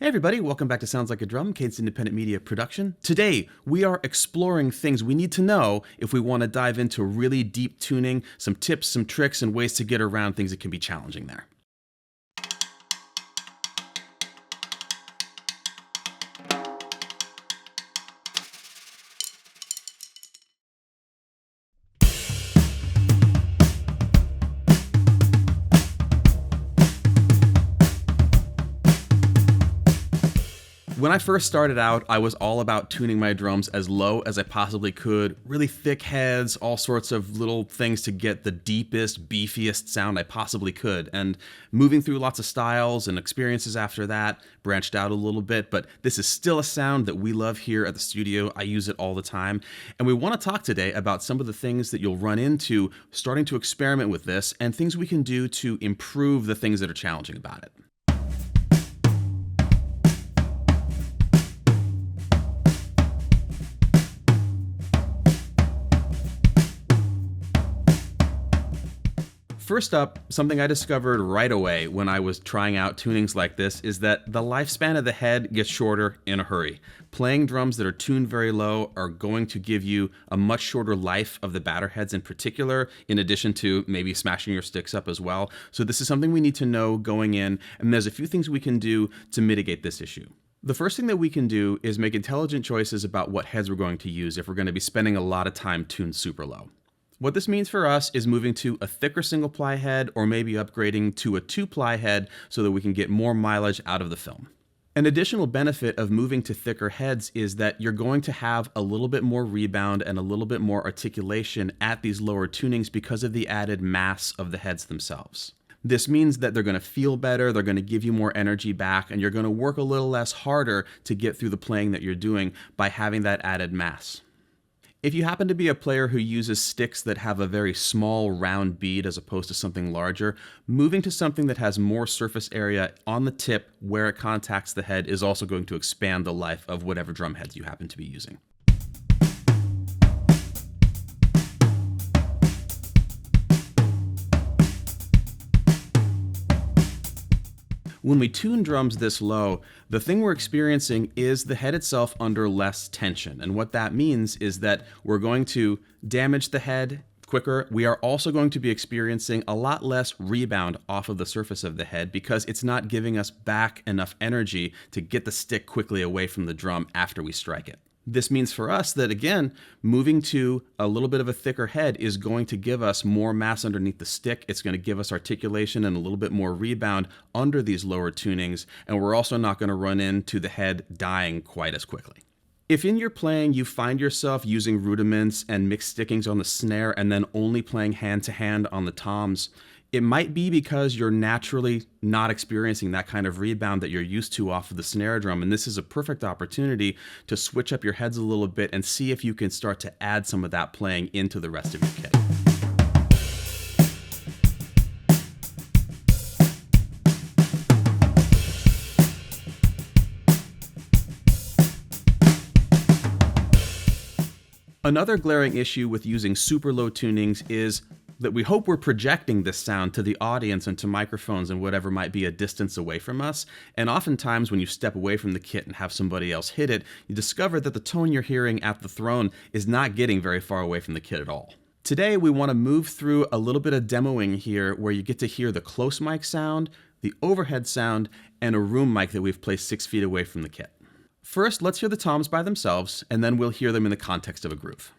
Hey everybody, welcome back to Sounds Like a Drum, Kate's independent media production. Today, we are exploring things we need to know if we want to dive into really deep tuning, some tips, some tricks, and ways to get around things that can be challenging there. When I first started out, I was all about tuning my drums as low as I possibly could, really thick heads, all sorts of little things to get the deepest, beefiest sound I possibly could. And moving through lots of styles and experiences after that, branched out a little bit, but this is still a sound that we love here at the studio. I use it all the time. And we want to talk today about some of the things that you'll run into starting to experiment with this and things we can do to improve the things that are challenging about it. First up, something I discovered right away when I was trying out tunings like this is that the lifespan of the head gets shorter in a hurry. Playing drums that are tuned very low are going to give you a much shorter life of the batter heads in particular, in addition to maybe smashing your sticks up as well. So this is something we need to know going in, and there's a few things we can do to mitigate this issue. The first thing that we can do is make intelligent choices about what heads we're going to use if we're going to be spending a lot of time tuned super low. What this means for us is moving to a thicker single ply head or maybe upgrading to a 2-ply head so that we can get more mileage out of the film. An additional benefit of moving to thicker heads is that you're going to have a little bit more rebound and a little bit more articulation at these lower tunings because of the added mass of the heads themselves. This means that they're going to feel better, they're going to give you more energy back, and you're going to work a little less harder to get through the playing that you're doing by having that added mass. If you happen to be a player who uses sticks that have a very small round bead as opposed to something larger, moving to something that has more surface area on the tip where it contacts the head is also going to expand the life of whatever drum heads you happen to be using. When we tune drums this low, the thing we're experiencing is the head itself under less tension. And what that means is that we're going to damage the head quicker. We are also going to be experiencing a lot less rebound off of the surface of the head because it's not giving us back enough energy to get the stick quickly away from the drum after we strike it. This means for us that, again, moving to a little bit of a thicker head is going to give us more mass underneath the stick. It's going to give us articulation and a little bit more rebound under these lower tunings, and we're also not going to run into the head dying quite as quickly. If in your playing you find yourself using rudiments and mixed stickings on the snare and then only playing hand-to-hand on the toms, it might be because you're naturally not experiencing that kind of rebound that you're used to off of the snare drum, and this is a perfect opportunity to switch up your heads a little bit and see if you can start to add some of that playing into the rest of your kit. Another glaring issue with using super low tunings is that we hope we're projecting this sound to the audience and to microphones and whatever might be a distance away from us. And oftentimes when you step away from the kit and have somebody else hit it, you discover that the tone you're hearing at the throne is not getting very far away from the kit at all. Today we want to move through a little bit of demoing here where you get to hear the close mic sound, the overhead sound, and a room mic that we've placed 6 feet away from the kit. First, let's hear the toms by themselves, and then we'll hear them in the context of a groove.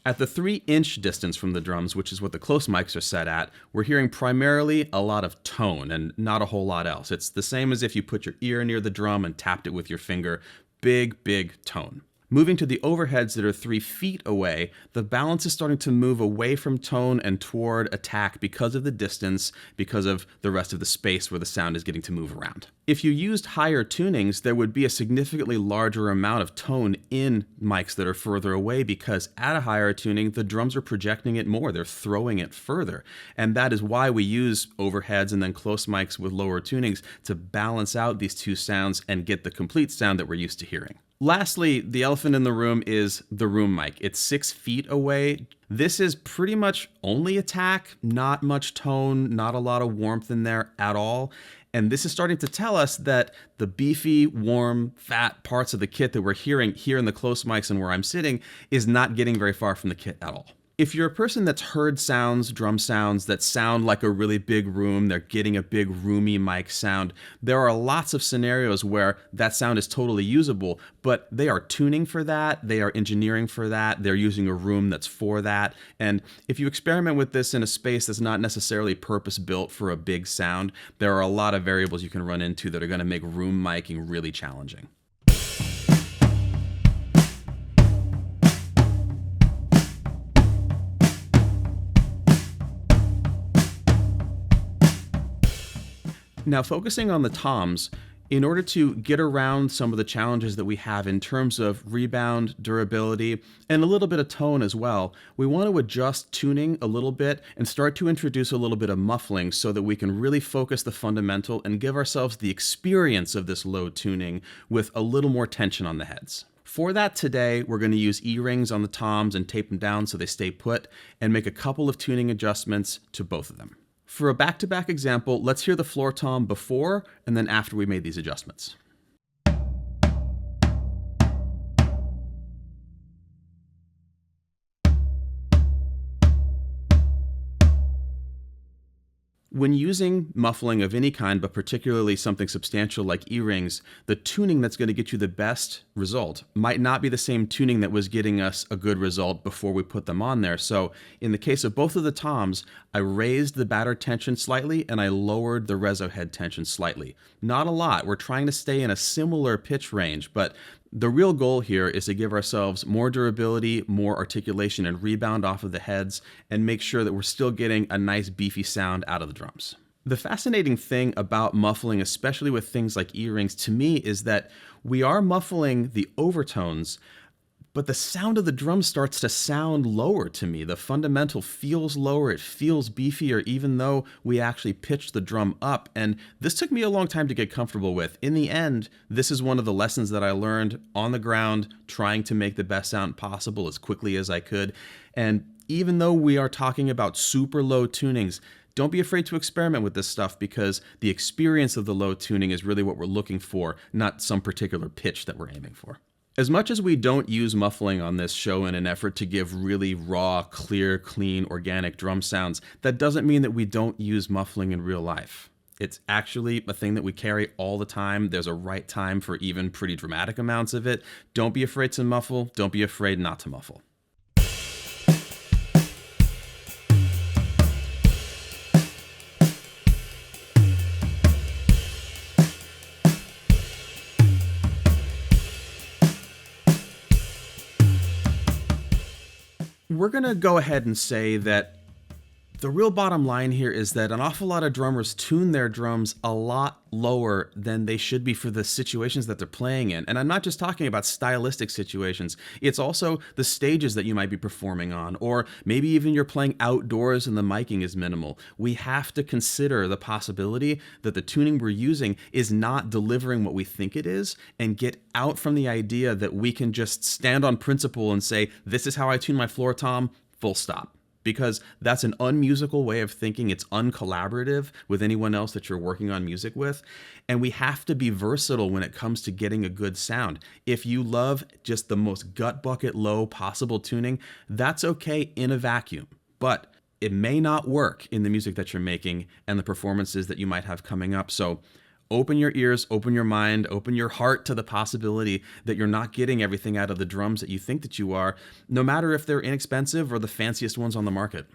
At the 3-inch distance from the drums, which is what the close mics are set at, we're hearing primarily a lot of tone and not a whole lot else. It's the same as if you put your ear near the drum and tapped it with your finger. Big, big tone. Moving to the overheads that are 3 feet away, the balance is starting to move away from tone and toward attack because of the distance, because of the rest of the space where the sound is getting to move around. If you used higher tunings, there would be a significantly larger amount of tone in mics that are further away because at a higher tuning, the drums are projecting it more. They're throwing it further. And that is why we use overheads and then close mics with lower tunings to balance out these two sounds and get the complete sound that we're used to hearing. Lastly, the elephant in the room is the room mic. It's 6 feet away. This is pretty much only attack, not much tone, not a lot of warmth in there at all. And this is starting to tell us that the beefy, warm, fat parts of the kit that we're hearing here in the close mics and where I'm sitting is not getting very far from the kit at all. If you're a person that's heard sounds, drum sounds that sound like a really big room, they're getting a big roomy mic sound, there are lots of scenarios where that sound is totally usable, but they are tuning for that, they are engineering for that, they're using a room that's for that. And if you experiment with this in a space that's not necessarily purpose-built for a big sound, there are a lot of variables you can run into that are going to make room miking really challenging. Now, focusing on the toms, in order to get around some of the challenges that we have in terms of rebound, durability, and a little bit of tone as well, we want to adjust tuning a little bit and start to introduce a little bit of muffling so that we can really focus the fundamental and give ourselves the experience of this low tuning with a little more tension on the heads. For that today, we're going to use E-rings on the toms and tape them down so they stay put and make a couple of tuning adjustments to both of them. For a back-to-back example, let's hear the floor tom before and then after we made these adjustments. When using muffling of any kind, but particularly something substantial like E-rings, the tuning that's going to get you the best result might not be the same tuning that was getting us a good result before we put them on there. So in the case of both of the toms, I raised the batter tension slightly and I lowered the reso head tension slightly. Not a lot. We're trying to stay in a similar pitch range, but the real goal here is to give ourselves more durability, more articulation and rebound off of the heads, and make sure that we're still getting a nice beefy sound out of the drums. The fascinating thing about muffling, especially with things like E-rings, to me is that we are muffling the overtones, but the sound of the drum starts to sound lower to me. The fundamental feels lower, it feels beefier, even though we actually pitched the drum up. And this took me a long time to get comfortable with. In the end, this is one of the lessons that I learned on the ground, trying to make the best sound possible as quickly as I could. And even though we are talking about super low tunings, don't be afraid to experiment with this stuff because the experience of the low tuning is really what we're looking for, not some particular pitch that we're aiming for. As much as we don't use muffling on this show in an effort to give really raw, clear, clean, organic drum sounds, that doesn't mean that we don't use muffling in real life. It's actually a thing that we carry all the time. There's a right time for even pretty dramatic amounts of it. Don't be afraid to muffle. Don't be afraid not to muffle. We're going to go ahead and say that the real bottom line here is that an awful lot of drummers tune their drums a lot lower than they should be for the situations that they're playing in. And I'm not just talking about stylistic situations. It's also the stages that you might be performing on, or maybe even you're playing outdoors and the miking is minimal. We have to consider the possibility that the tuning we're using is not delivering what we think it is, and get out from the idea that we can just stand on principle and say, this is how I tune my floor tom, full stop. Because that's an unmusical way of thinking. It's uncollaborative with anyone else that you're working on music with. And we have to be versatile when it comes to getting a good sound. If you love just the most gut bucket low possible tuning, that's okay in a vacuum. But it may not work in the music that you're making and the performances that you might have coming up. So open your ears, open your mind, open your heart to the possibility that you're not getting everything out of the drums that you think that you are, no matter if they're inexpensive or the fanciest ones on the market.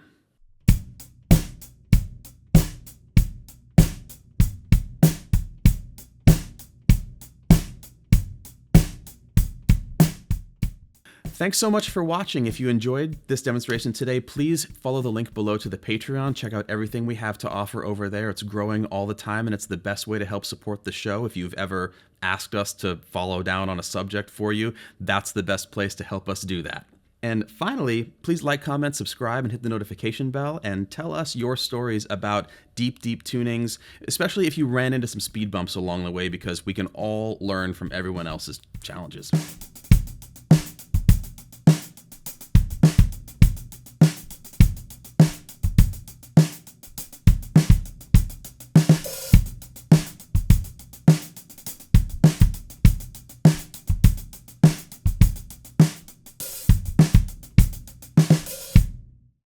Thanks so much for watching. If you enjoyed this demonstration today, please follow the link below to the Patreon. Check out everything we have to offer over there. It's growing all the time, and it's the best way to help support the show. If you've ever asked us to follow down on a subject for you, that's the best place to help us do that. And finally, please like, comment, subscribe, and hit the notification bell, and tell us your stories about deep tunings, especially if you ran into some speed bumps along the way, because we can all learn from everyone else's challenges.